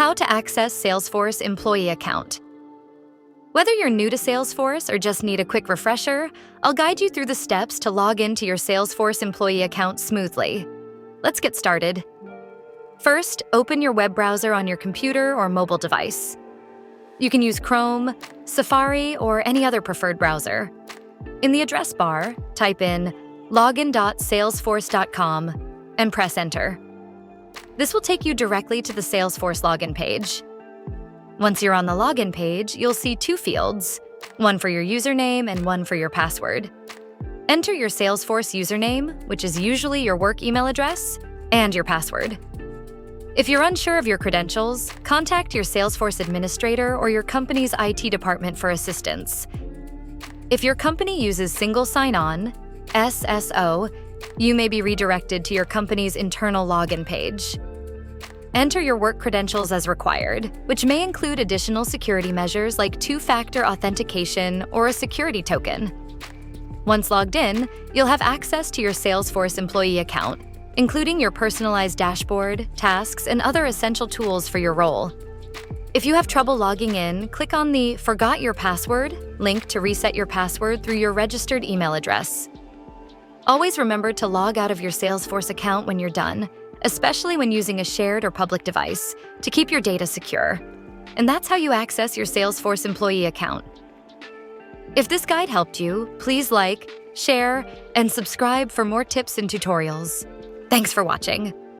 How to access Salesforce employee account. Whether you're new to Salesforce or just need a quick refresher, I'll guide you through the steps to log into your Salesforce employee account smoothly. Let's get started. First, open your web browser on your computer or mobile device. You can use Chrome, Safari, or any other preferred browser. In the address bar, type in login.salesforce.com and press Enter. This will take you directly to the Salesforce login page. Once you're on the login page, you'll see two fields, one for your username and one for your password. Enter your Salesforce username, which is usually your work email address, and your password. If you're unsure of your credentials, contact your Salesforce administrator or your company's IT department for assistance. If your company uses single sign-on, SSO, you may be redirected to your company's internal login page. Enter your work credentials as required, which may include additional security measures like two-factor authentication or a security token. Once logged in, you'll have access to your Salesforce employee account, including your personalized dashboard, tasks, and other essential tools for your role. If you have trouble logging in, click on the Forgot Your Password link to reset your password through your registered email address. Always remember to log out of your Salesforce account when you're done, especially when using a shared or public device, to keep your data secure. And that's how you access your Salesforce employee account. If this guide helped you, please like, share, and subscribe for more tips and tutorials. Thanks for watching.